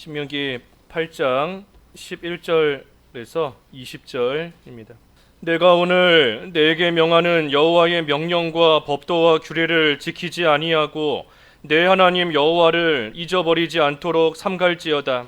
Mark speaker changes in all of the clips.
Speaker 1: 신명기 8장 11절에서 20절입니다. 내가 오늘 내게 명하는 여호와의 명령과 법도와 규례를 지키지 아니하고 내 하나님 여호와를 잊어버리지 않도록 삼갈지어다.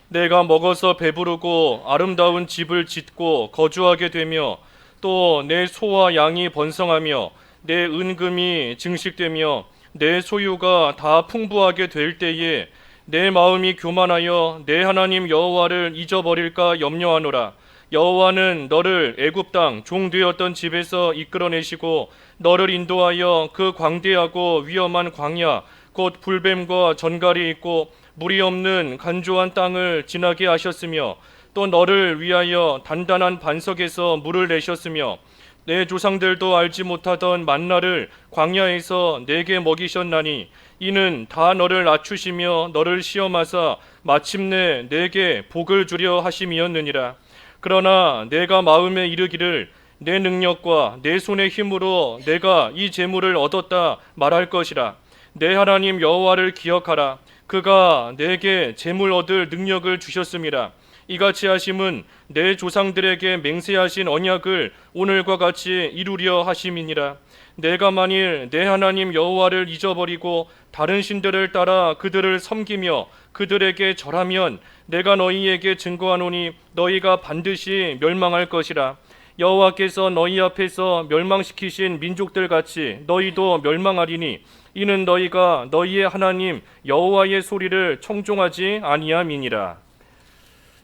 Speaker 1: 내가 먹어서 배부르고 아름다운 집을 짓고 거주하게 되며 또 내 소와 양이 번성하며 내 은금이 증식되며 내 소유가 다 풍부하게 될 때에 내 마음이 교만하여 내 하나님 여호와를 잊어버릴까 염려하노라. 여호와는 너를 애굽 땅 종되었던 집에서 이끌어내시고 너를 인도하여 그 광대하고 위험한 광야 곧 불뱀과 전갈이 있고 물이 없는 간조한 땅을 지나게 하셨으며 또 너를 위하여 단단한 반석에서 물을 내셨으며 내 조상들도 알지 못하던 만나를 광야에서 내게 먹이셨나니 이는 다 너를 낮추시며 너를 시험하사 마침내 내게 복을 주려 하심이었느니라. 그러나 내가 마음에 이르기를 내 능력과 내 손의 힘으로 내가 이 재물을 얻었다 말할 것이라. 내 하나님 여호와를 기억하라. 그가 내게 재물 얻을 능력을 주셨음이라. 이같이 하심은 내 조상들에게 맹세하신 언약을 오늘과 같이 이루려 하심이니라. 내가 만일 내 하나님 여호와를 잊어버리고 다른 신들을 따라 그들을 섬기며 그들에게 절하면 내가 너희에게 증거하노니 너희가 반드시 멸망할 것이라. 여호와께서 너희 앞에서 멸망시키신 민족들 같이 너희도 멸망하리니 이는 너희가 너희의 하나님 여호와의 소리를 청종하지 아니함이니라.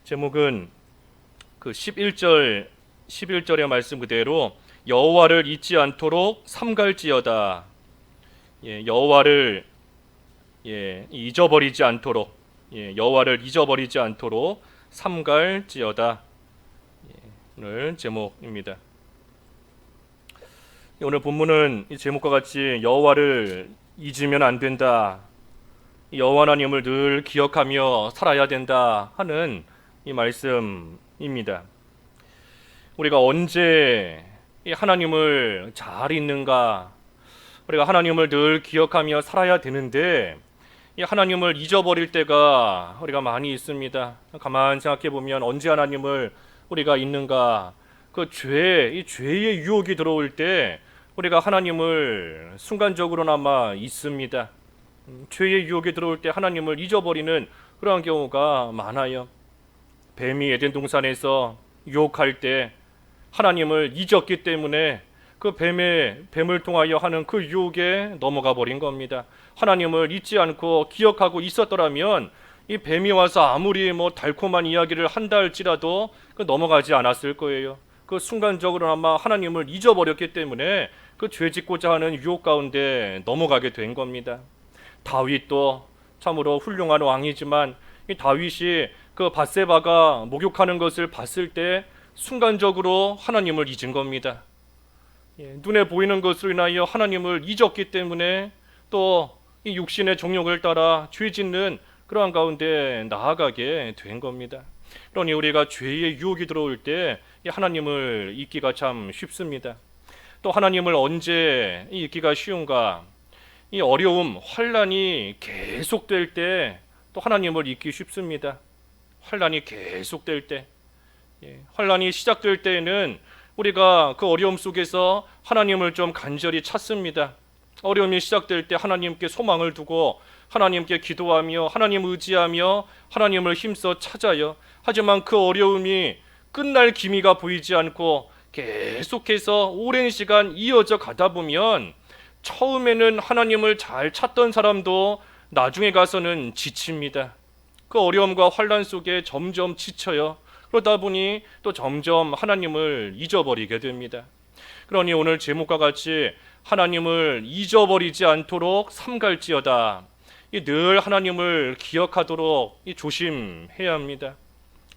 Speaker 1: 제목은 그 11절의 말씀 그대로 여호와를 잊지 않도록 삼갈지어다. 여호와를 잊어버리지 않도록 여호와를 잊어버리지 않도록 삼갈지어다. 오늘 제목입니다. 오늘 본문은 이 제목과 같이 여호와를 잊으면 안 된다. 여호와 하나님을 늘 기억하며 살아야 된다 하는 이 말씀입니다. 우리가 언제 하나님을 잘 잊는가? 우리가 하나님을 늘 기억하며 살아야 되는데 이 하나님을 잊어버릴 때가 우리가 많이 있습니다. 가만 생각해 보면 언제 하나님을 우리가 잊는가? 그 이 죄의 유혹이 들어올 때 우리가 하나님을 순간적으로나마 잊습니다. 죄의 유혹이 들어올 때 하나님을 잊어버리는 그러한 경우가 많아요. 뱀이 에덴 동산에서 유혹할 때 하나님을 잊었기 때문에 그 뱀을 통하여 하는 그 유혹에 넘어가 버린 겁니다. 하나님을 잊지 않고 기억하고 있었더라면 이 뱀이 와서 아무리 달콤한 이야기를 한다 할지라도 넘어가지 않았을 거예요. 그 순간적으로나마 하나님을 잊어버렸기 때문에 그 죄짓고자 하는 유혹 가운데 넘어가게 된 겁니다. 다윗도 참으로 훌륭한 왕이지만 이 다윗이 그 밧세바가 목욕하는 것을 봤을 때 순간적으로 하나님을 잊은 겁니다. 눈에 보이는 것으로 인하여 하나님을 잊었기 때문에 또 이 육신의 정욕을 따라 죄짓는 그러한 가운데 나아가게 된 겁니다. 그러니 우리가 죄의 유혹이 들어올 때 하나님을 잊기가 참 쉽습니다. 또 하나님을 언제 잊기가 쉬운가? 이 어려움, 환난이 계속될 때 또 하나님을 잊기 쉽습니다. 환난이 계속될 때, 환난이 시작될 때에는 우리가 그 어려움 속에서 하나님을 좀 간절히 찾습니다. 어려움이 시작될 때 하나님께 소망을 두고 하나님께 기도하며 하나님 의지하며 하나님을 힘써 찾아요. 하지만 그 어려움이 끝날 기미가 보이지 않고 계속해서 오랜 시간 이어져 가다 보면 처음에는 하나님을 잘 찾던 사람도 나중에 가서는 지칩니다. 그 어려움과 환난 속에 점점 지쳐요. 그러다 보니 또 점점 하나님을 잊어버리게 됩니다. 그러니 오늘 제목과 같이 하나님을 잊어버리지 않도록 삼갈지어다. 늘 하나님을 기억하도록 조심해야 합니다.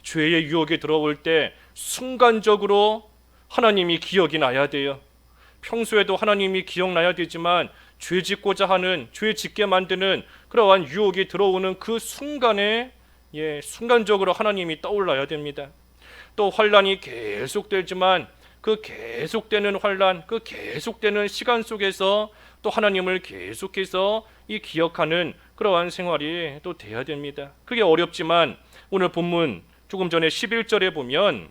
Speaker 1: 죄의 유혹이 들어올 때 순간적으로 하나님이 기억이 나야 돼요. 평소에도 하나님이 기억나야 되지만 죄 짓고자 하는, 죄 짓게 만드는 그러한 유혹이 들어오는 그 순간에 순간적으로 하나님이 떠올라야 됩니다. 또 환난이 계속되지만 그 계속되는 환난, 그 계속되는 시간 속에서 또 하나님을 계속해서 이 기억하는 그러한 생활이 또 돼야 됩니다. 그게 어렵지만 오늘 본문 조금 전에 11절에 보면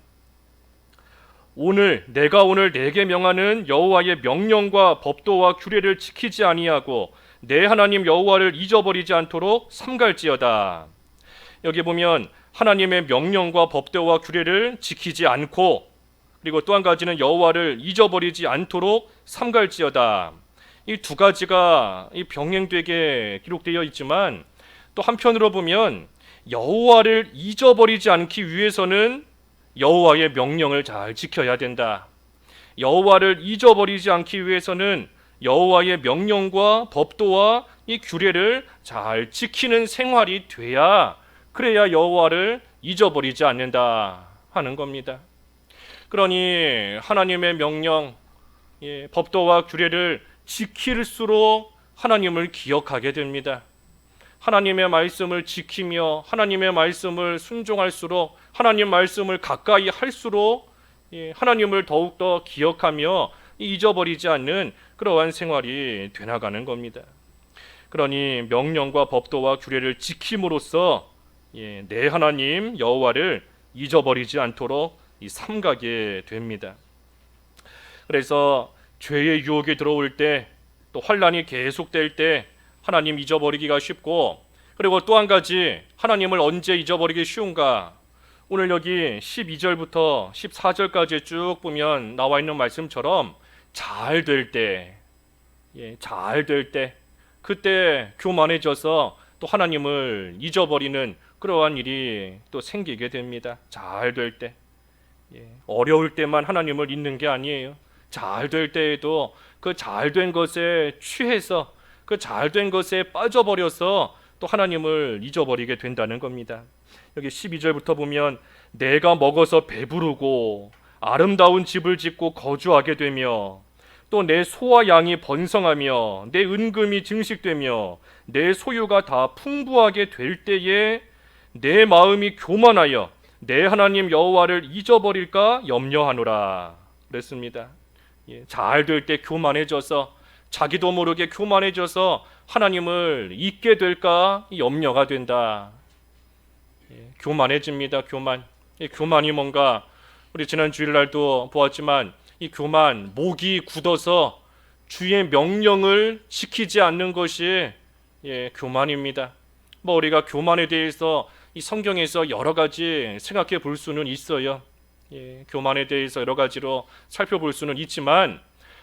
Speaker 1: 내가 오늘 내게 명하는 여호와의 명령과 법도와 규례를 지키지 아니하고 내 하나님 여호와를 잊어버리지 않도록 삼갈지어다. 여기 보면 하나님의 명령과 법도와 규례를 지키지 않고, 그리고 또 한 가지는 여호와를 잊어버리지 않도록 삼갈지어다. 이 두 가지가 병행되게 기록되어 있지만 또 한편으로 보면 여호와를 잊어버리지 않기 위해서는 여호와의 명령을 잘 지켜야 된다. 여호와를 잊어버리지 않기 위해서는 여호와의 명령과 법도와 이 규례를 잘 지키는 생활이 돼야, 그래야 여호와를 잊어버리지 않는다 하는 겁니다. 그러니 하나님의 명령, 법도와 규례를 지킬수록 하나님을 기억하게 됩니다. 하나님의 말씀을 지키며 하나님의 말씀을 순종할수록, 하나님 말씀을 가까이 할수록 하나님을 더욱더 기억하며 잊어버리지 않는 그러한 생활이 되나가는 겁니다. 그러니 명령과 법도와 규례를 지킴으로써 내 하나님 여호와를 잊어버리지 않도록 삼가게 됩니다. 그래서 죄의 유혹이 들어올 때, 또 환난이 계속될 때 하나님 잊어버리기가 쉽고, 그리고 또 한 가지, 하나님을 언제 잊어버리기 쉬운가? 오늘 여기 12절부터 14절까지 쭉 보면 나와 있는 말씀처럼 잘 될 때, 잘 될 때, 그때 교만해져서 또 하나님을 잊어버리는 그러한 일이 또 생기게 됩니다. 잘 될 때, 어려울 때만 하나님을 잊는 게 아니에요. 잘 될 때에도 그 잘 된 것에 취해서, 그 잘 된 것에 빠져버려서 또 하나님을 잊어버리게 된다는 겁니다. 여기 12절부터 보면 내가 먹어서 배부르고 아름다운 집을 짓고 거주하게 되며, 또 내 소와 양이 번성하며 내 은금이 증식되며 내 소유가 다 풍부하게 될 때에 내 마음이 교만하여 내 하나님 여호와를 잊어버릴까 염려하노라 그랬습니다. 잘 될 때 교만해져서, 자기도 모르게 교만해져서 하나님을 잊게 될까 염려가 된다. 교만해집니다. 교만이 뭔가, 우리 지난 주일날도 보았지만 이 교만, 목이 굳어서 주의 명령을 지키지 않는 것이 교만입니다. 우리가 교만에 대해서 이 성경에서 여러 가지 생각해 볼 수는 있어요. 교만에 대해서 여러 가지로 살펴볼 수는 있지만,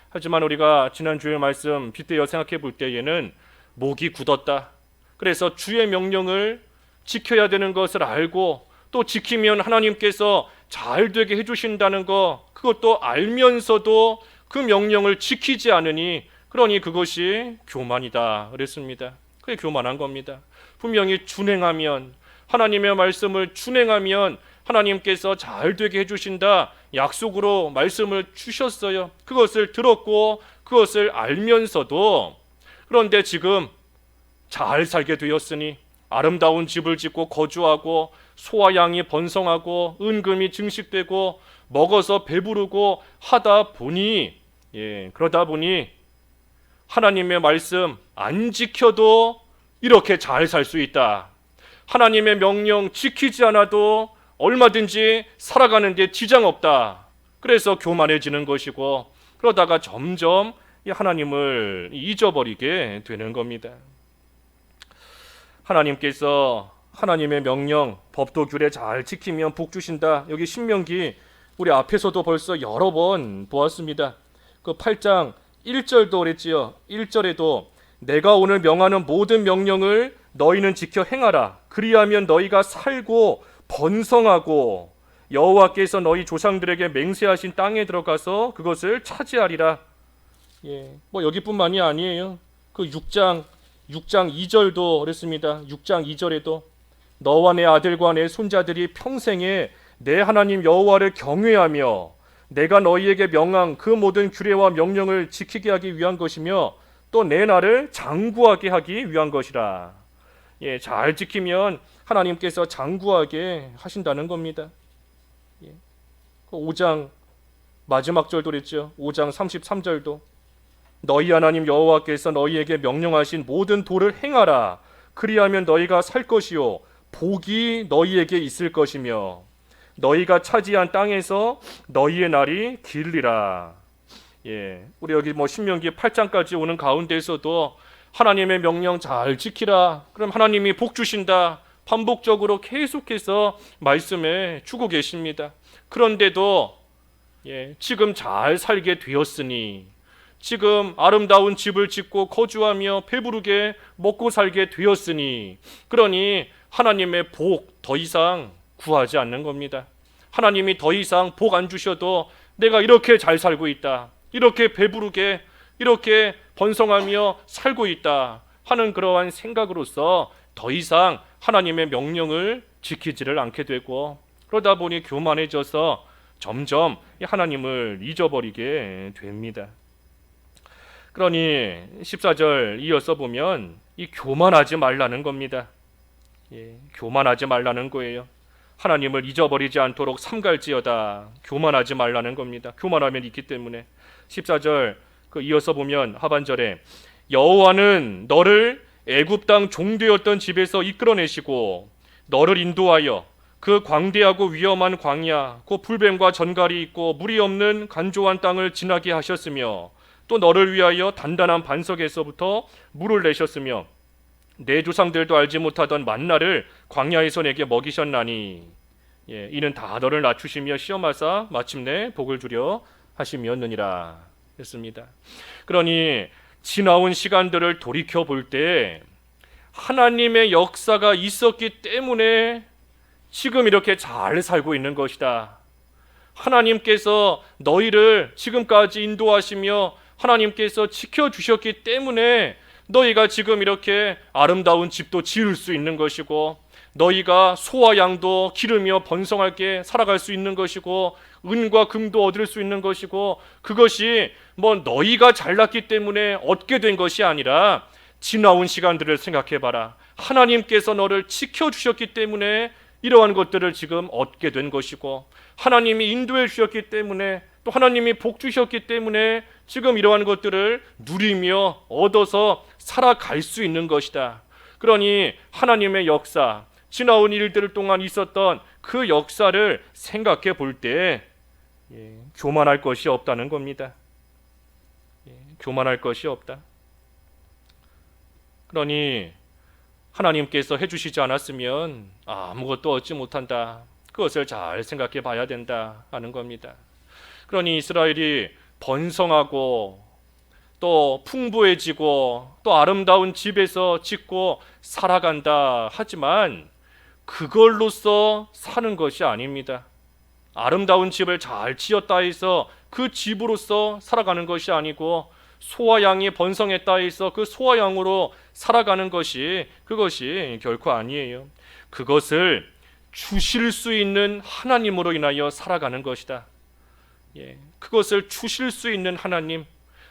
Speaker 1: 하지만 우리가 지난 주일 말씀 빗대어 생각해 볼 때에는 목이 굳었다, 그래서 주의 명령을 지켜야 되는 것을 알고 또 지키면 하나님께서 잘 되게 해주신다는 것, 그것도 알면서도 그 명령을 지키지 않으니, 그러니 그것이 교만이다 그랬습니다. 그게 교만한 겁니다. 분명히 준행하면, 하나님의 말씀을 준행하면 하나님께서 잘 되게 해주신다 약속으로 말씀을 주셨어요. 그것을 들었고 그것을 알면서도, 그런데 지금 잘 살게 되었으니 아름다운 집을 짓고 거주하고 소와 양이 번성하고 은금이 증식되고 먹어서 배부르고 하다 보니, 그러다 보니 하나님의 말씀 안 지켜도 이렇게 잘 살 수 있다. 하나님의 명령 지키지 않아도 얼마든지 살아가는 데 지장 없다. 그래서 교만해지는 것이고, 그러다가 점점 하나님을 잊어버리게 되는 겁니다. 하나님께서 하나님의 명령, 법도 규례 잘 지키면 복 주신다. 여기 신명기 우리 앞에서도 벌써 여러 번 보았습니다. 그 8장 1절도 그랬지요. 1절에도 내가 오늘 명하는 모든 명령을 너희는 지켜 행하라. 그리하면 너희가 살고 번성하고 여호와께서 너희 조상들에게 맹세하신 땅에 들어가서 그것을 차지하리라. 여기뿐만이 아니에요. 그 6장 2절도 그랬습니다. 6장 2절에도 너와 내 아들과 내 손자들이 평생에 내 하나님 여호와를 경외하며 내가 너희에게 명한 그 모든 규례와 명령을 지키게 하기 위한 것이며 또 내 나를 장구하게 하기 위한 것이라. 잘 지키면 하나님께서 장구하게 하신다는 겁니다. 5장 마지막 절도 그랬죠. 5장 33절도 너희 하나님 여호와께서 너희에게 명령하신 모든 도를 행하라. 그리하면 너희가 살 것이요 복이 너희에게 있을 것이며 너희가 차지한 땅에서 너희의 날이 길리라. 우리 여기 신명기 8장까지 오는 가운데에서도 하나님의 명령 잘 지키라. 그럼 하나님이 복 주신다. 반복적으로 계속해서 말씀해 주고 계십니다. 그런데도 지금 잘 살게 되었으니, 지금 아름다운 집을 짓고 거주하며 배부르게 먹고 살게 되었으니, 그러니 하나님의 복 더 이상 구하지 않는 겁니다. 하나님이 더 이상 복 안 주셔도 내가 이렇게 잘 살고 있다, 이렇게 배부르게 이렇게 번성하며 살고 있다 하는 그러한 생각으로서 더 이상 하나님의 명령을 지키지를 않게 되고, 그러다 보니 교만해져서 점점 하나님을 잊어버리게 됩니다. 그러니 14절 이어서 보면 이 교만하지 말라는 겁니다. 교만하지 말라는 거예요. 하나님을 잊어버리지 않도록 삼갈지어다. 교만하지 말라는 겁니다. 교만하면 있기 때문에. 14절 이어서 보면 하반절에 여호와는 너를 애굽 땅 종되었던 집에서 이끌어내시고 너를 인도하여 그 광대하고 위험한 광야 곧 불뱀과 전갈이 있고 물이 없는 간조한 땅을 지나게 하셨으며 또 너를 위하여 단단한 반석에서부터 물을 내셨으며 내 조상들도 알지 못하던 만나를 광야에서 내게 먹이셨나니 이는 다 너를 낮추시며 시험하사 마침내 복을 주려 하심이었느니라 했습니다. 그러니 지나온 시간들을 돌이켜 볼 때 하나님의 역사가 있었기 때문에 지금 이렇게 잘 살고 있는 것이다. 하나님께서 너희를 지금까지 인도하시며 하나님께서 지켜주셨기 때문에 너희가 지금 이렇게 아름다운 집도 지을 수 있는 것이고, 너희가 소와 양도 기르며 번성하게 살아갈 수 있는 것이고, 은과 금도 얻을 수 있는 것이고, 그것이 너희가 잘났기 때문에 얻게 된 것이 아니라 지나온 시간들을 생각해봐라. 하나님께서 너를 지켜주셨기 때문에 이러한 것들을 지금 얻게 된 것이고, 하나님이 인도해 주셨기 때문에, 또 하나님이 복 주셨기 때문에 지금 이러한 것들을 누리며 얻어서 살아갈 수 있는 것이다. 그러니 하나님의 역사, 지나온 일들 동안 있었던 그 역사를 생각해 볼 때 교만할 것이 없다는 겁니다. 교만할 것이 없다. 그러니 하나님께서 해주시지 않았으면 아무것도 얻지 못한다. 그것을 잘 생각해 봐야 된다 하는 겁니다. 그러니 이스라엘이 번성하고 또 풍부해지고 또 아름다운 집에서 짓고 살아간다 하지만 그걸로써 사는 것이 아닙니다. 아름다운 집을 잘 지었다 해서 그 집으로서 살아가는 것이 아니고, 소와 양이 번성했다 해서 그 소와 양으로 살아가는 것이 그것이 결코 아니에요. 그것을 주실 수 있는 하나님으로 인하여 살아가는 것이다. 그것을 주실 수 있는 하나님,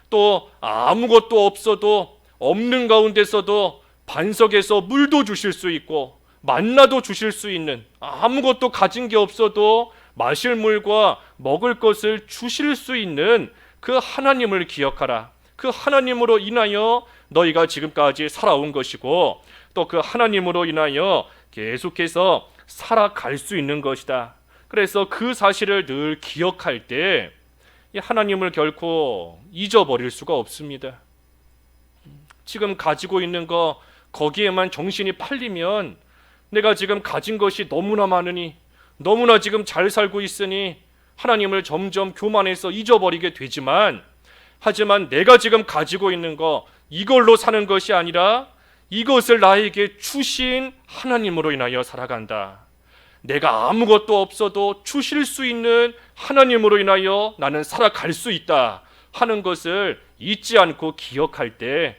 Speaker 1: 또 아무것도 없어도 없는 가운데서도 반석에서 물도 주실 수 있고 만나도 주실 수 있는, 아무것도 가진 게 없어도 마실 물과 먹을 것을 주실 수 있는 그 하나님을 기억하라. 그 하나님으로 인하여 너희가 지금까지 살아온 것이고, 또 그 하나님으로 인하여 계속해서 살아갈 수 있는 것이다. 그래서 그 사실을 늘 기억할 때 하나님을 결코 잊어버릴 수가 없습니다. 지금 가지고 있는 거 거기에만 정신이 팔리면 내가 지금 가진 것이 너무나 많으니, 너무나 지금 잘 살고 있으니 하나님을 점점 교만해서 잊어버리게 되지만, 하지만 내가 지금 가지고 있는 거 이걸로 사는 것이 아니라 이것을 나에게 주신 하나님으로 인하여 살아간다. 내가 아무것도 없어도 주실 수 있는 하나님으로 인하여 나는 살아갈 수 있다 하는 것을 잊지 않고 기억할 때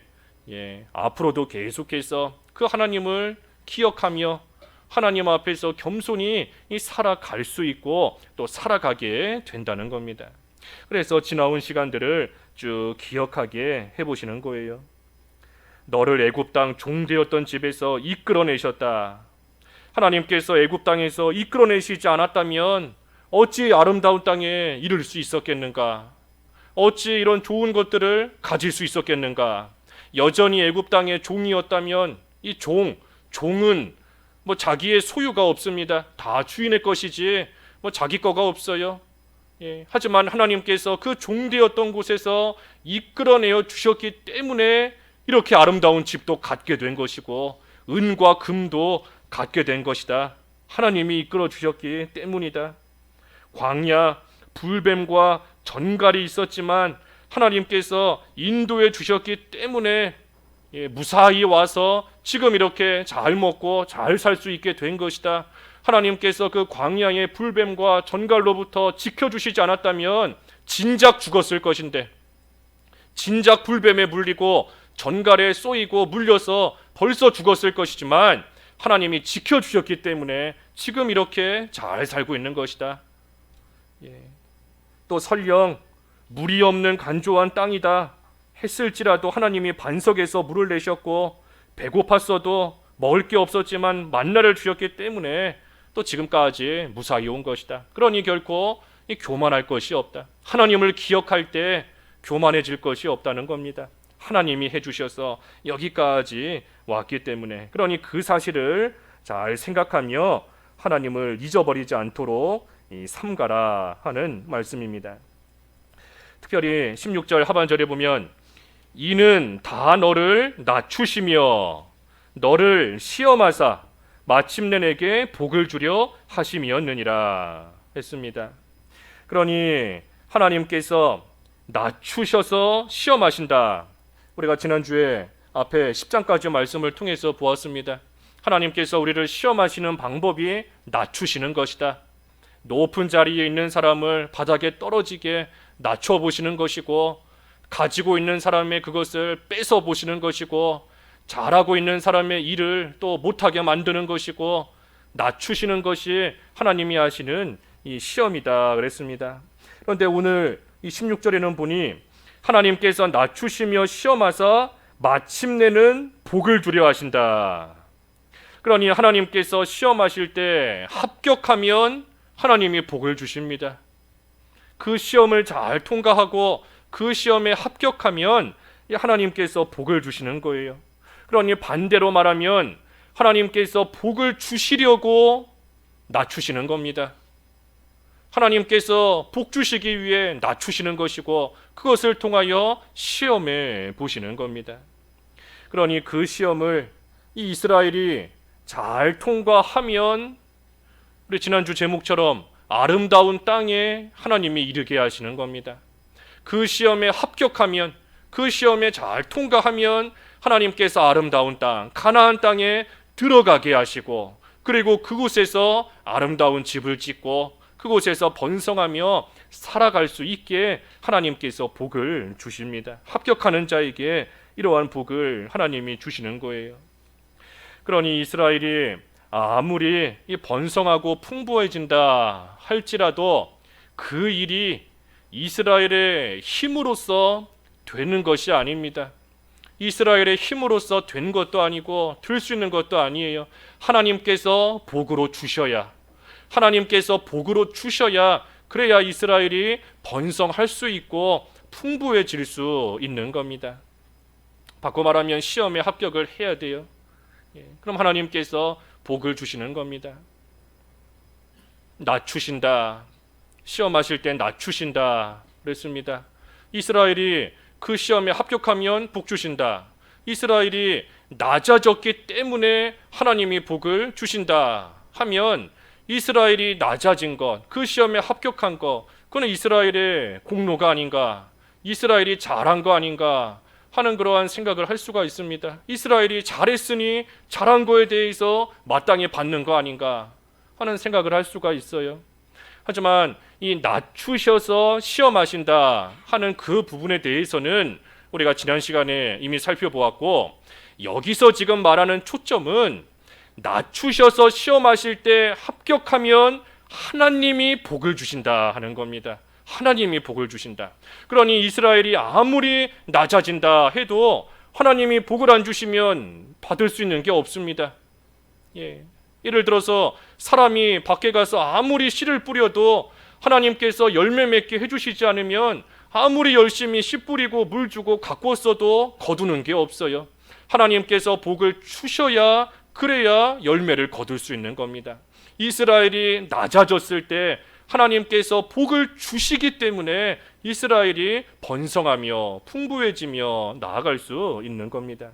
Speaker 1: 앞으로도 계속해서 그 하나님을 기억하며 하나님 앞에서 겸손히 살아갈 수 있고 또 살아가게 된다는 겁니다. 그래서 지나온 시간들을 쭉 기억하게 해보시는 거예요. 너를 애굽 땅 종되었던 집에서 이끌어내셨다. 하나님께서 애굽 땅에서 이끌어내시지 않았다면 어찌 아름다운 땅에 이를 수 있었겠는가? 어찌 이런 좋은 것들을 가질 수 있었겠는가? 여전히 애굽 땅의 종이었다면 이 종은 뭐 자기의 소유가 없습니다. 다 주인의 것이지 뭐 자기 거가 없어요. 예, 하지만 하나님께서 그 종되었던 곳에서 이끌어내어 주셨기 때문에 이렇게 아름다운 집도 갖게 된 것이고 은과 금도 갖게 된 것이다. 하나님이 이끌어 주셨기 때문이다. 광야, 불뱀과 전갈이 있었지만 하나님께서 인도해 주셨기 때문에 무사히 와서 지금 이렇게 잘 먹고 잘 살 수 있게 된 것이다. 하나님께서 그 광야의 불뱀과 전갈로부터 지켜주시지 않았다면 진작 죽었을 것인데, 진작 불뱀에 물리고 전갈에 쏘이고 물려서 벌써 죽었을 것이지만 하나님이 지켜주셨기 때문에 지금 이렇게 잘 살고 있는 것이다. 또 설령 물이 없는 간조한 땅이다 했을지라도 하나님이 반석에서 물을 내셨고 배고팠어도 먹을 게 없었지만 만나를 주셨기 때문에 또 지금까지 무사히 온 것이다. 그러니 결코 교만할 것이 없다. 하나님을 기억할 때 교만해질 것이 없다는 겁니다. 하나님이 해주셔서 여기까지 왔기 때문에, 그러니 그 사실을 잘 생각하며 하나님을 잊어버리지 않도록 삼가라 하는 말씀입니다. 특별히 16절 하반절에 보면 이는 다 너를 낮추시며 너를 시험하사 마침내 내게 복을 주려 하심이었느니라 했습니다. 그러니 하나님께서 낮추셔서 시험하신다. 우리가 지난주에 앞에 10장까지 말씀을 통해서 보았습니다. 하나님께서 우리를 시험하시는 방법이 낮추시는 것이다. 높은 자리에 있는 사람을 바닥에 떨어지게 낮춰보시는 것이고, 가지고 있는 사람의 그것을 뺏어 보시는 것이고, 잘하고 있는 사람의 일을 또 못하게 만드는 것이고, 낮추시는 것이 하나님이 하시는 이 시험이다 그랬습니다. 그런데 오늘 이 16절에는 보니 하나님께서 낮추시며 시험하사 마침내는 복을 주려 하신다. 그러니 하나님께서 시험하실 때 합격하면 하나님이 복을 주십니다. 그 시험을 잘 통과하고 그 시험에 합격하면 하나님께서 복을 주시는 거예요. 그러니 반대로 말하면 하나님께서 복을 주시려고 낮추시는 겁니다. 하나님께서 복 주시기 위해 낮추시는 것이고 그것을 통하여 시험해 보시는 겁니다. 그러니 그 시험을 이 이스라엘이 잘 통과하면 우리 지난주 제목처럼 아름다운 땅에 하나님이 이르게 하시는 겁니다. 그 시험에 합격하면, 그 시험에 잘 통과하면 하나님께서 아름다운 땅, 가나안 땅에 들어가게 하시고, 그리고 그곳에서 아름다운 집을 짓고 그곳에서 번성하며 살아갈 수 있게 하나님께서 복을 주십니다. 합격하는 자에게 이러한 복을 하나님이 주시는 거예요. 그러니 이스라엘이 아무리 번성하고 풍부해진다 할지라도 그 일이 이스라엘의 힘으로써 되는 것이 아닙니다. 이스라엘의 힘으로써 된 것도 아니고 될 수 있는 것도 아니에요. 하나님께서 복으로 주셔야, 하나님께서 복으로 주셔야 그래야 이스라엘이 번성할 수 있고 풍부해질 수 있는 겁니다. 바꿔 말하면 시험에 합격을 해야 돼요. 그럼 하나님께서 복을 주시는 겁니다. 낮추신다. 시험하실 때 낮추신다 그랬습니다. 이스라엘이 그 시험에 합격하면 복 주신다. 이스라엘이 낮아졌기 때문에 하나님이 복을 주신다 하면 이스라엘이 낮아진 것, 그 시험에 합격한 것, 그건 이스라엘의 공로가 아닌가, 이스라엘이 잘한 거 아닌가 하는 그러한 생각을 할 수가 있습니다. 이스라엘이 잘했으니 잘한 거에 대해서 마땅히 받는 거 아닌가 하는 생각을 할 수가 있어요. 하지만 이 낮추셔서 시험하신다 하는 그 부분에 대해서는 우리가 지난 시간에 이미 살펴보았고, 여기서 지금 말하는 초점은 낮추셔서 시험하실 때 합격하면 하나님이 복을 주신다 하는 겁니다. 하나님이 복을 주신다. 그러니 이스라엘이 아무리 낮아진다 해도 하나님이 복을 안 주시면 받을 수 있는 게 없습니다. 예를 들어서 사람이 밖에 가서 아무리 씨를 뿌려도 하나님께서 열매 맺게 해주시지 않으면 아무리 열심히 씨 뿌리고 물 주고 가꿨어도 거두는 게 없어요. 하나님께서 복을 주셔야 그래야 열매를 거둘 수 있는 겁니다. 이스라엘이 낮아졌을 때 하나님께서 복을 주시기 때문에 이스라엘이 번성하며 풍부해지며 나아갈 수 있는 겁니다.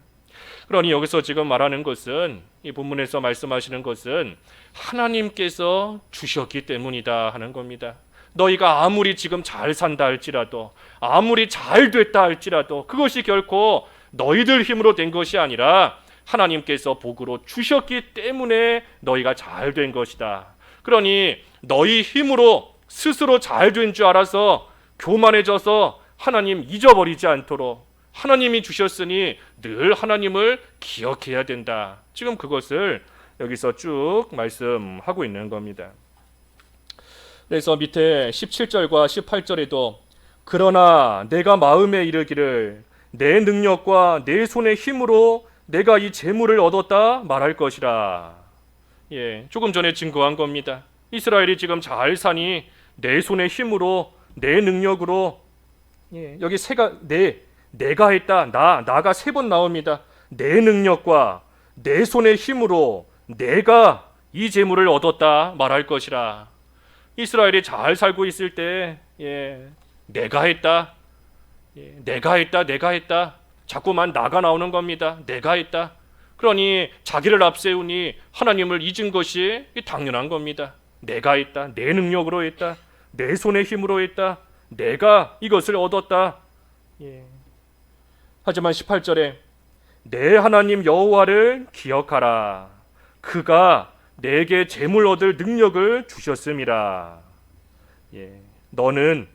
Speaker 1: 그러니 여기서 지금 말하는 것은, 이 본문에서 말씀하시는 것은 하나님께서 주셨기 때문이다 하는 겁니다. 너희가 아무리 지금 잘 산다 할지라도, 아무리 잘 됐다 할지라도 그것이 결코 너희들 힘으로 된 것이 아니라 하나님께서 복으로 주셨기 때문에 너희가 잘 된 것이다. 그러니 너희 힘으로 스스로 잘 된 줄 알아서 교만해져서 하나님 잊어버리지 않도록 하나님이 주셨으니 늘 하나님을 기억해야 된다. 지금 그것을 여기서 쭉 말씀하고 있는 겁니다. 그래서 밑에 17절과 18절에도 그러나 내가 마음에 이르기를 내 능력과 내 손의 힘으로 내가 이 재물을 얻었다 말할 것이라. 조금 전에 증거한 겁니다. 이스라엘이 지금 잘 사니 내 손의 힘으로, 내 능력으로, 여기 내가 했다, 나가 3번 나옵니다. 내 능력과 내 손의 힘으로 내가 이 재물을 얻었다 말할 것이라. 이스라엘이 잘 살고 있을 때 내가 했다, 내가 했다 자꾸만 나가 나오는 겁니다. 내가 했다. 그러니 자기를 앞세우니 하나님을 잊은 것이 당연한 겁니다. 내가 했다, 내 능력으로 했다, 내 손의 힘으로 했다, 내가 이것을 얻었다. 하지만 18절에 내 하나님 여호와를 기억하라. 그가 내게 재물 얻을 능력을 주셨음이라. 너는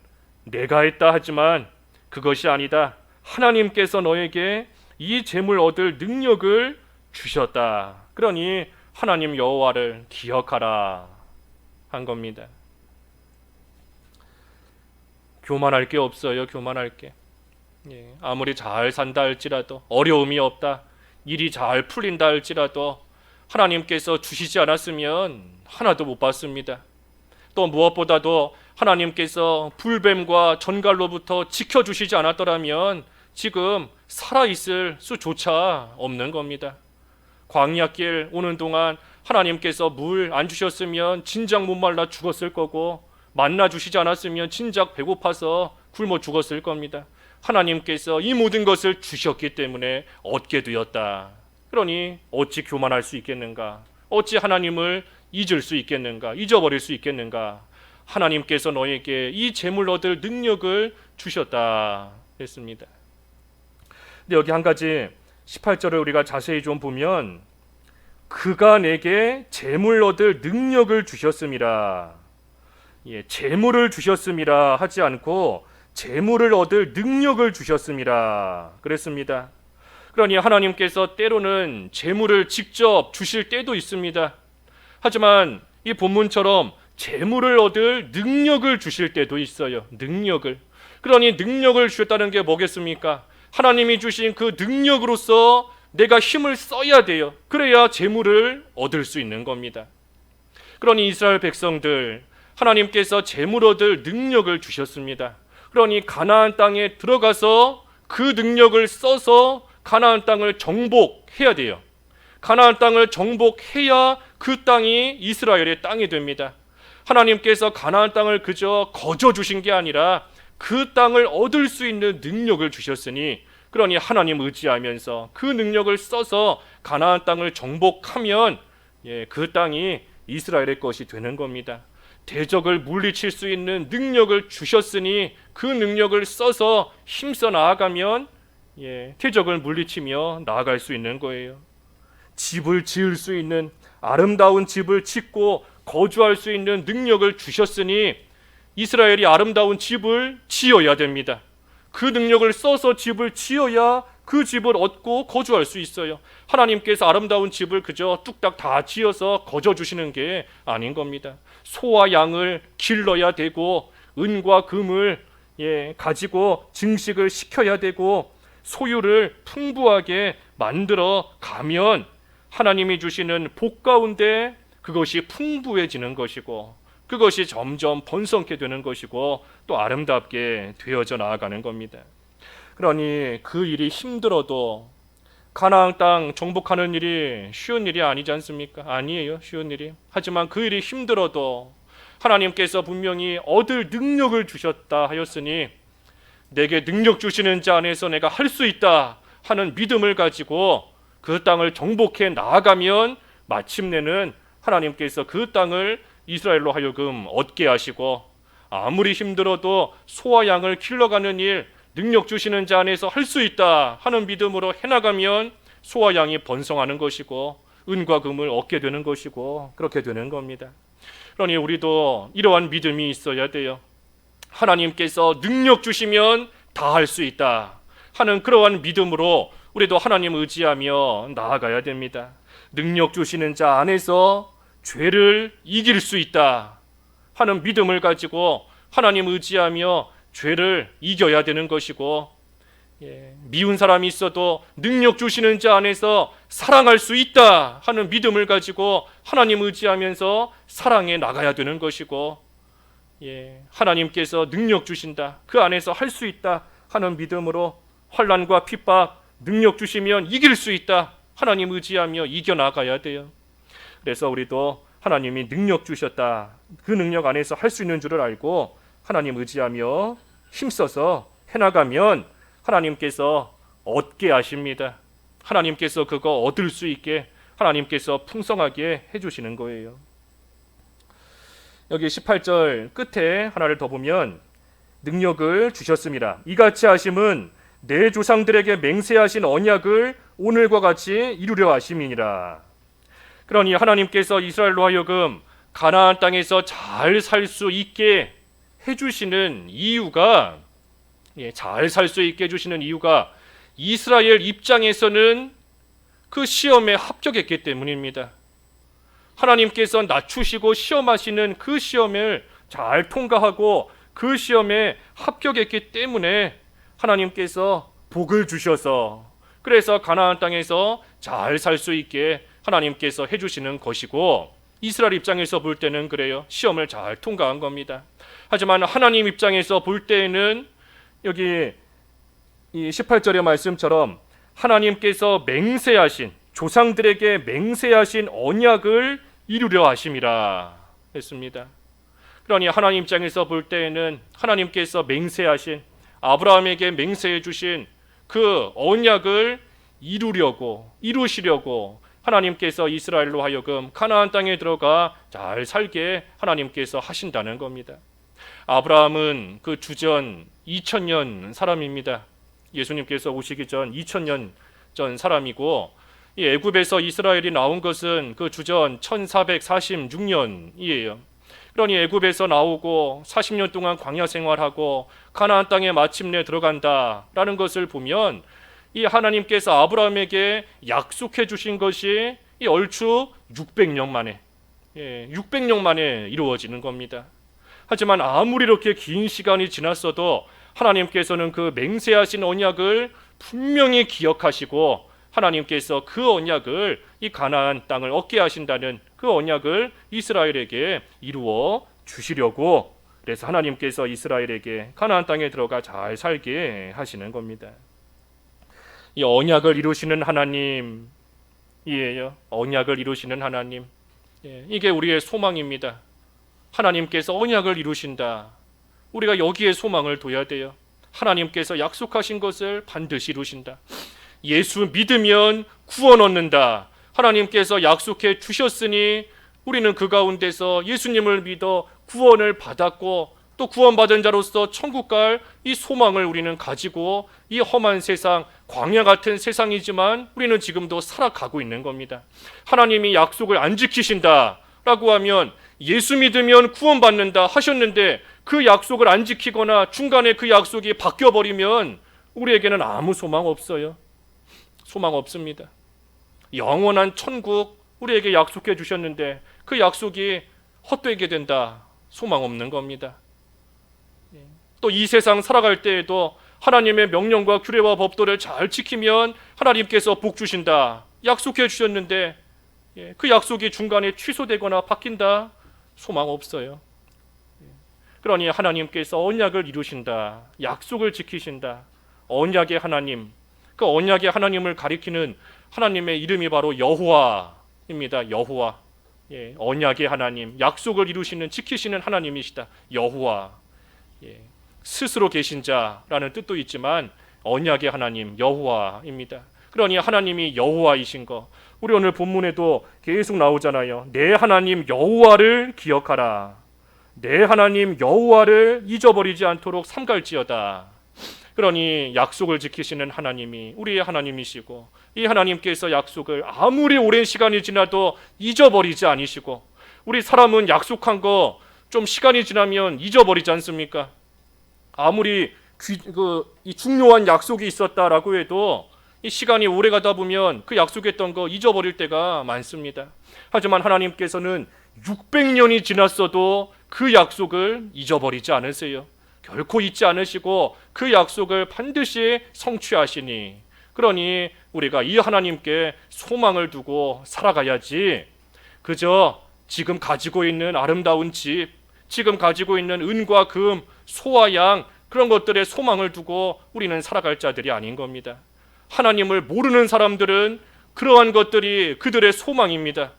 Speaker 1: 내가 했다 하지만 그것이 아니다. 하나님께서 너에게 이 재물 얻을 능력을 주셨다. 그러니 하나님 여호와를 기억하라 한 겁니다. 교만할 게 없어요. 교만할 게. 아무리 잘 산다 할지라도, 어려움이 없다, 일이 잘 풀린다 할지라도 하나님께서 주시지 않았으면 하나도 못 받습니다. 또 무엇보다도 하나님께서 불뱀과 전갈로부터 지켜주시지 않았더라면 지금 살아있을 수조차 없는 겁니다. 광야길 오는 동안 하나님께서 물 안 주셨으면 진작 못 말라 죽었을 거고, 만나 주시지 않았으면 진작 배고파서 굶어 죽었을 겁니다. 하나님께서 이 모든 것을 주셨기 때문에 얻게 되었다. 그러니 어찌 교만할 수 있겠는가? 어찌 하나님을 잊을 수 있겠는가? 잊어버릴 수 있겠는가? 하나님께서 너에게 이 재물 얻을 능력을 주셨다 했습니다. 근데 여기 한 가지 18절을 우리가 자세히 좀 보면 그가 내게 재물 얻을 능력을 주셨음이라. 재물을 주셨음이라 하지 않고 재물을 얻을 능력을 주셨음이라 그랬습니다. 그러니 하나님께서 때로는 재물을 직접 주실 때도 있습니다. 하지만 이 본문처럼 재물을 얻을 능력을 주실 때도 있어요. 능력을. 그러니 능력을 주셨다는 게 뭐겠습니까? 하나님이 주신 그 능력으로서 내가 힘을 써야 돼요. 그래야 재물을 얻을 수 있는 겁니다. 그러니 이스라엘 백성들, 하나님께서 재물 얻을 능력을 주셨습니다. 그러니 가나안 땅에 들어가서 그 능력을 써서 가나안 땅을 정복해야 돼요. 가나안 땅을 정복해야 그 땅이 이스라엘의 땅이 됩니다. 하나님께서 가나안 땅을 그저 거저 주신 게 아니라 그 땅을 얻을 수 있는 능력을 주셨으니, 그러니 하나님 의지하면서 그 능력을 써서 가나안 땅을 정복하면 그 땅이 이스라엘의 것이 되는 겁니다. 대적을 물리칠 수 있는 능력을 주셨으니 그 능력을 써서 힘써 나아가면 대적을 물리치며 나아갈 수 있는 거예요. 집을 지을 수 있는, 아름다운 집을 짓고 거주할 수 있는 능력을 주셨으니 이스라엘이 아름다운 집을 지어야 됩니다. 그 능력을 써서 집을 지어야 그 집을 얻고 거주할 수 있어요. 하나님께서 아름다운 집을 그저 뚝딱 다 지어서 거저 주시는 게 아닌 겁니다. 소와 양을 길러야 되고 은과 금을 가지고 증식을 시켜야 되고 소유를 풍부하게 만들어 가면 하나님이 주시는 복 가운데 그것이 풍부해지는 것이고, 그것이 점점 번성케 되는 것이고 또 아름답게 되어져 나아가는 겁니다. 그러니 그 일이 힘들어도 가나안 땅 정복하는 일이 쉬운 일이 아니지 않습니까? 아니에요, 쉬운 일이. 하지만 그 일이 힘들어도 하나님께서 분명히 얻을 능력을 주셨다 하였으니 내게 능력 주시는 자 안에서 내가 할 수 있다 하는 믿음을 가지고 그 땅을 정복해 나아가면 마침내는 하나님께서 그 땅을 이스라엘로 하여금 얻게 하시고, 아무리 힘들어도 소와 양을 길러가는 일 능력 주시는 자 안에서 할 수 있다 하는 믿음으로 해나가면 소와 양이 번성하는 것이고 은과 금을 얻게 되는 것이고 그렇게 되는 겁니다. 그러니 우리도 이러한 믿음이 있어야 돼요. 하나님께서 능력 주시면 다 할 수 있다 하는 그러한 믿음으로 우리도 하나님 의지하며 나아가야 됩니다. 능력 주시는 자 안에서 죄를 이길 수 있다 하는 믿음을 가지고 하나님 의지하며 죄를 이겨야 되는 것이고, 미운 사람이 있어도 능력 주시는 자 안에서 사랑할 수 있다 하는 믿음을 가지고 하나님 의지하면서 사랑해 나가야 되는 것이고, 하나님께서 능력 주신다, 그 안에서 할 수 있다 하는 믿음으로 환난과 핍박 능력 주시면 이길 수 있다 하나님 의지하며 이겨나가야 돼요. 그래서 우리도 하나님이 능력 주셨다, 그 능력 안에서 할 수 있는 줄을 알고 하나님 의지하며 힘써서 해나가면 하나님께서 얻게 하십니다. 하나님께서 그거 얻을 수 있게 하나님께서 풍성하게 해주시는 거예요. 여기 18절 끝에 하나를 더 보면 능력을 주셨습니다. 이같이 하심은 내 조상들에게 맹세하신 언약을 오늘과 같이 이루려 하심이니라. 그러니 하나님께서 이스라엘로 하여금 가나안 땅에서 잘 살 수 있게 해주시는 이유가, 잘 살 수 있게 해주시는 이유가 이스라엘 입장에서는 그 시험에 합격했기 때문입니다. 하나님께서 낮추시고 시험하시는 그 시험을 잘 통과하고 그 시험에 합격했기 때문에 하나님께서 복을 주셔서, 그래서 가나안 땅에서 잘 살 수 있게 하나님께서 해주시는 것이고, 이스라엘 입장에서 볼 때는 그래요. 시험을 잘 통과한 겁니다. 하지만 하나님 입장에서 볼 때에는 여기 이 18절의 말씀처럼 하나님께서 맹세하신, 조상들에게 맹세하신 언약을 이루려 하심이라 했습니다. 그러니 하나님 입장에서 볼 때에는 하나님께서 맹세하신, 아브라함에게 맹세해 주신 그 언약을 이루시려고 하나님께서 이스라엘로 하여금 가나안 땅에 들어가 잘 살게 하나님께서 하신다는 겁니다. 아브라함은 그 주전 2000년 사람입니다. 예수님께서 오시기 전 2000년 전 사람이고, 이 애굽에서 이스라엘이 나온 것은 그 주전 1446년이에요. 그러니 애굽에서 나오고 40년 동안 광야 생활하고 가나안 땅에 마침내 들어간다라는 것을 보면 이 하나님께서 아브라함에게 약속해 주신 것이 이 얼추 600년 만에 600년 만에 이루어지는 겁니다. 하지만 아무리 이렇게 긴 시간이 지났어도 하나님께서는 그 맹세하신 언약을 분명히 기억하시고 하나님께서 그 언약을 이 가나안 땅을 얻게 하신다는 그 언약을 이스라엘에게 이루어 주시려고, 그래서 하나님께서 이스라엘에게 가나안 땅에 들어가 잘 살게 하시는 겁니다. 이 언약을 이루시는 하나님이에요. 언약을 이루시는 하나님. 이게 우리의 소망입니다. 하나님께서 언약을 이루신다. 우리가 여기에 소망을 둬야 돼요. 하나님께서 약속하신 것을 반드시 이루신다. 예수 믿으면 구원 얻는다. 하나님께서 약속해 주셨으니 우리는 그 가운데서 예수님을 믿어 구원을 받았고 또 구원받은 자로서 천국 갈 이 소망을 우리는 가지고 이 험한 세상, 광야 같은 세상이지만 우리는 지금도 살아가고 있는 겁니다. 하나님이 약속을 안 지키신다라고 하면 예수 믿으면 구원받는다 하셨는데 그 약속을 안 지키거나 중간에 그 약속이 바뀌어버리면 우리에게는 아무 소망 없어요. 소망 없습니다. 영원한 천국 우리에게 약속해 주셨는데 그 약속이 헛되게 된다. 소망 없는 겁니다. 또 이 세상 살아갈 때에도 하나님의 명령과 규례와 법도를 잘 지키면 하나님께서 복 주신다. 약속해 주셨는데 그 약속이 중간에 취소되거나 바뀐다. 소망 없어요. 그러니 하나님께서 언약을 이루신다. 약속을 지키신다. 언약의 하나님, 그 언약의 하나님을 가리키는 하나님의 이름이 바로 여호와입니다. 여호와. 예, 언약의 하나님, 약속을 이루시는 지키시는 하나님이시다. 여호와. 예, 스스로 계신 자라는 뜻도 있지만 언약의 하나님 여호와입니다. 그러니 하나님이 여호와이신 거, 우리 오늘 본문에도 계속 나오잖아요. 내 하나님 여호와를 기억하라. 내 하나님 여호와를 잊어버리지 않도록 삼갈지어다. 그러니 약속을 지키시는 하나님이 우리의 하나님이시고, 이 하나님께서 약속을 아무리 오랜 시간이 지나도 잊어버리지 않으시고, 우리 사람은 약속한 거 좀 시간이 지나면 잊어버리지 않습니까? 아무리 이 중요한 약속이 있었다라고 해도 이 시간이 오래 가다 보면 그 약속했던 거 잊어버릴 때가 많습니다. 하지만 하나님께서는 600년이 지났어도 그 약속을 잊어버리지 않으세요. 결코 잊지 않으시고 그 약속을 반드시 성취하시니, 그러니 우리가 이 하나님께 소망을 두고 살아가야지, 그저 지금 가지고 있는 아름다운 집, 지금 가지고 있는 은과 금, 소와 양, 그런 것들에 소망을 두고 우리는 살아갈 자들이 아닌 겁니다. 하나님을 모르는 사람들은 그러한 것들이 그들의 소망입니다.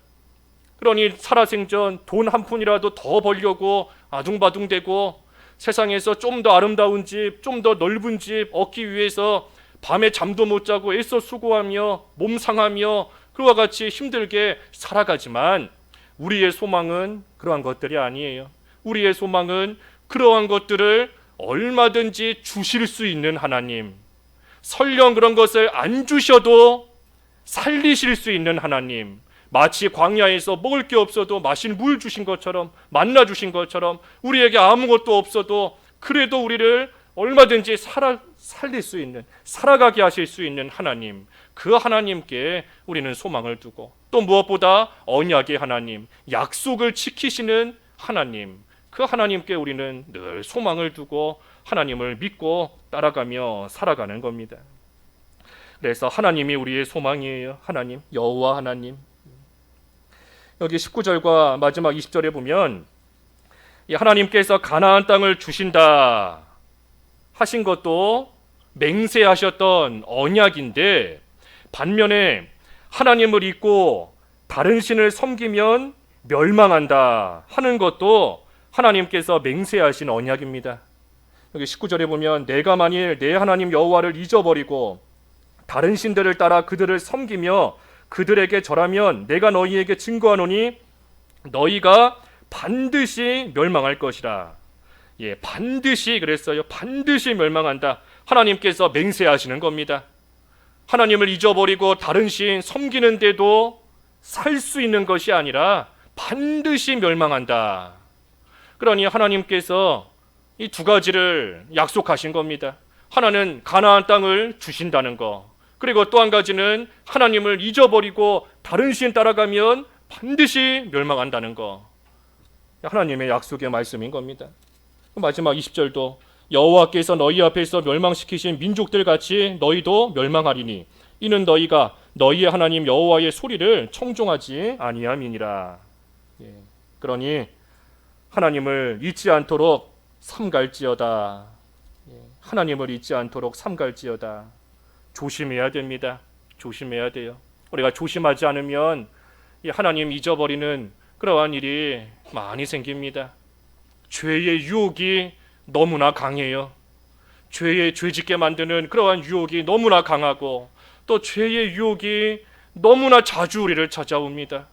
Speaker 1: 그러니 살아생전 돈 한 푼이라도 더 벌려고 아둥바둥대고, 세상에서 좀 더 아름다운 집, 좀 더 넓은 집 얻기 위해서 밤에 잠도 못 자고 애써 수고하며 몸 상하며 그와 같이 힘들게 살아가지만, 우리의 소망은 그러한 것들이 아니에요. 우리의 소망은 그러한 것들을 얼마든지 주실 수 있는 하나님, 설령 그런 것을 안 주셔도 살리실 수 있는 하나님, 마치 광야에서 먹을 게 없어도 마실 물 주신 것처럼, 만나 주신 것처럼, 우리에게 아무것도 없어도 그래도 우리를 얼마든지 살릴 수 있는, 살아가게 하실 수 있는 하나님, 그 하나님께 우리는 소망을 두고, 또 무엇보다 언약의 하나님, 약속을 지키시는 하나님, 그 하나님께 우리는 늘 소망을 두고 하나님을 믿고 따라가며 살아가는 겁니다. 그래서 하나님이 우리의 소망이에요. 하나님, 여호와 하나님. 여기 19절과 마지막 20절에 보면 이 하나님께서 가나안 땅을 주신다 하신 것도 맹세하셨던 언약인데, 반면에 하나님을 잊고 다른 신을 섬기면 멸망한다 하는 것도 하나님께서 맹세하신 언약입니다. 여기 19절에 보면 내가 만일 내 하나님 여호와를 잊어버리고 다른 신들을 따라 그들을 섬기며 그들에게 절하면 내가 너희에게 증거하노니 너희가 반드시 멸망할 것이라. 예, 반드시 그랬어요. 반드시 멸망한다. 하나님께서 맹세하시는 겁니다. 하나님을 잊어버리고 다른 신 섬기는데도 살 수 있는 것이 아니라 반드시 멸망한다. 그러니 하나님께서 이 두 가지를 약속하신 겁니다. 하나는 가나안 땅을 주신다는 거, 그리고 또 한 가지는 하나님을 잊어버리고 다른 신 따라가면 반드시 멸망한다는 거. 하나님의 약속의 말씀인 겁니다. 마지막 20절도 여호와께서 너희 앞에서 멸망시키신 민족들 같이 너희도 멸망하리니 이는 너희가 너희의 하나님 여호와의 소리를 청종하지 아니함이니라. 예. 그러니 하나님을 잊지 않도록 삼갈지어다. 예. 하나님을 잊지 않도록 삼갈지어다. 조심해야 됩니다. 조심해야 돼요. 우리가 조심하지 않으면 이 하나님 잊어버리는 그러한 일이 많이 생깁니다. 죄의 유혹이 너무나 강해요. 죄짓게 만드는 그러한 유혹이 너무나 강하고, 또 죄의 유혹이 너무나 자주 우리를 찾아옵니다.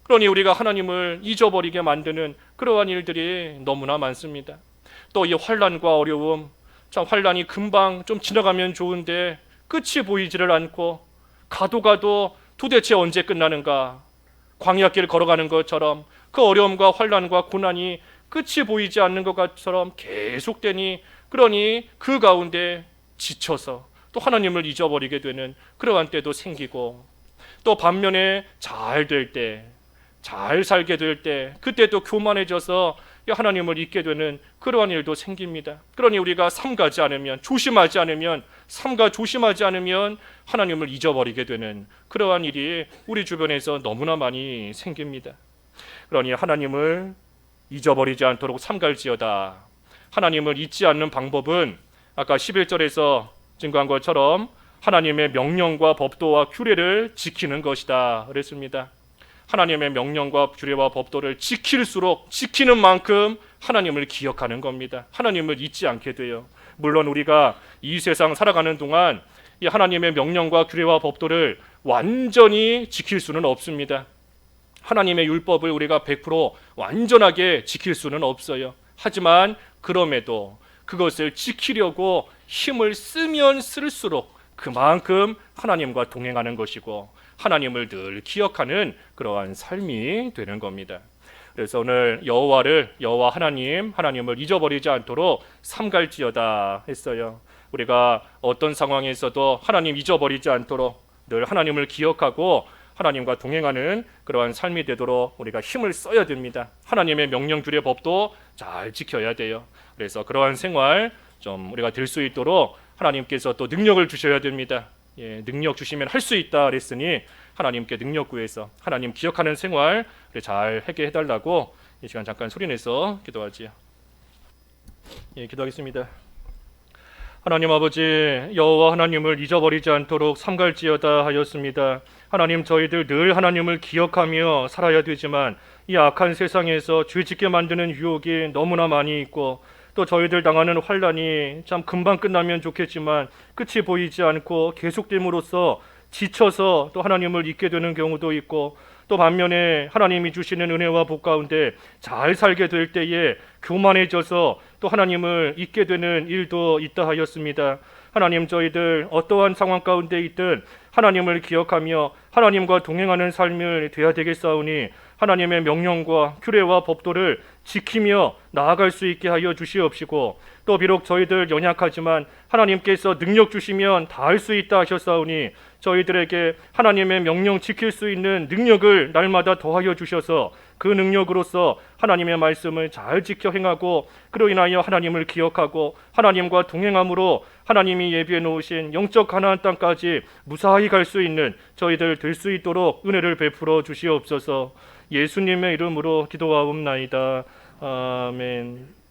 Speaker 1: 그러니 우리가 하나님을 잊어버리게 만드는 그러한 일들이 너무나 많습니다. 또 이 환난과 어려움, 참 환난이 금방 좀 지나가면 좋은데 끝이 보이지를 않고, 가도 도대체 언제 끝나는가, 광야길 걸어가는 것처럼 그 어려움과 환난과 고난이 끝이 보이지 않는 것처럼 계속되니, 그러니 그 가운데 지쳐서 또 하나님을 잊어버리게 되는 그러한 때도 생기고, 또 반면에 잘 될 때, 잘 살게 될 때, 그때 또 교만해져서 하나님을 잊게 되는 그러한 일도 생깁니다. 그러니 우리가 삼가지 않으면, 조심하지 않으면, 조심하지 않으면 하나님을 잊어버리게 되는 그러한 일이 우리 주변에서 너무나 많이 생깁니다. 그러니 하나님을 잊어버리지 않도록 삼갈지어다. 하나님을 잊지 않는 방법은 아까 11절에서 증거한 것처럼 하나님의 명령과 법도와 규례를 지키는 것이다 그랬습니다. 하나님의 명령과 규례와 법도를 지킬수록 지키는 만큼 하나님을 기억하는 겁니다. 하나님을 잊지 않게 돼요. 물론 우리가 이 세상 살아가는 동안 이 하나님의 명령과 규례와 법도를 완전히 지킬 수는 없습니다. 하나님의 율법을 우리가 100% 완전하게 지킬 수는 없어요. 하지만 그럼에도 그것을 지키려고 힘을 쓰면 쓸수록 그만큼 하나님과 동행하는 것이고 하나님을 늘 기억하는 그러한 삶이 되는 겁니다. 그래서 오늘 여호와 하나님을 잊어버리지 않도록 삼갈지어다 했어요. 우리가 어떤 상황에서도 하나님 잊어버리지 않도록 늘 하나님을 기억하고 하나님과 동행하는 그러한 삶이 되도록 우리가 힘을 써야 됩니다. 하나님의 명령 규례 법도 잘 지켜야 돼요. 그래서 그러한 생활 좀 우리가 될 수 있도록 하나님께서 또 능력을 주셔야 됩니다. 능력 주시면 할 수 있다 그랬으니 하나님께 능력 구해서 하나님 기억하는 생활 잘 하게 해달라고 이 시간 잠깐 소리내서 기도하지요. 기도하겠습니다. 하나님 아버지, 여호와 하나님을 잊어버리지 않도록 삼갈지어다 하였습니다. 하나님, 저희들 늘 하나님을 기억하며 살아야 되지만 이 악한 세상에서 죄짓게 만드는 유혹이 너무나 많이 있고 또 저희들 당하는 환난이 참 금방 끝나면 좋겠지만 끝이 보이지 않고 계속됨으로써 지쳐서 또 하나님을 잊게 되는 경우도 있고 또 반면에 하나님이 주시는 은혜와 복 가운데 잘 살게 될 때에 교만해져서 또 하나님을 잊게 되는 일도 있다 하였습니다. 하나님, 저희들 어떠한 상황 가운데 있든 하나님을 기억하며 하나님과 동행하는 삶을 되어야 되겠사오니 하나님의 명령과 규례와 법도를 지키며 나아갈 수 있게 하여 주시옵시고 또 비록 저희들 연약하지만 하나님께서 능력 주시면 다 할 수 있다 하셨사오니 저희들에게 하나님의 명령 지킬 수 있는 능력을 날마다 더하여 주셔서 그 능력으로서 하나님의 말씀을 잘 지켜 행하고 그로 인하여 하나님을 기억하고 하나님과 동행함으로 하나님이 예비해 놓으신 영적 가나안 땅까지 무사히 갈 수 있는 저희들 될 수 있도록 은혜를 베풀어 주시옵소서. 예수님의 이름으로 기도하옵나이다. 아멘.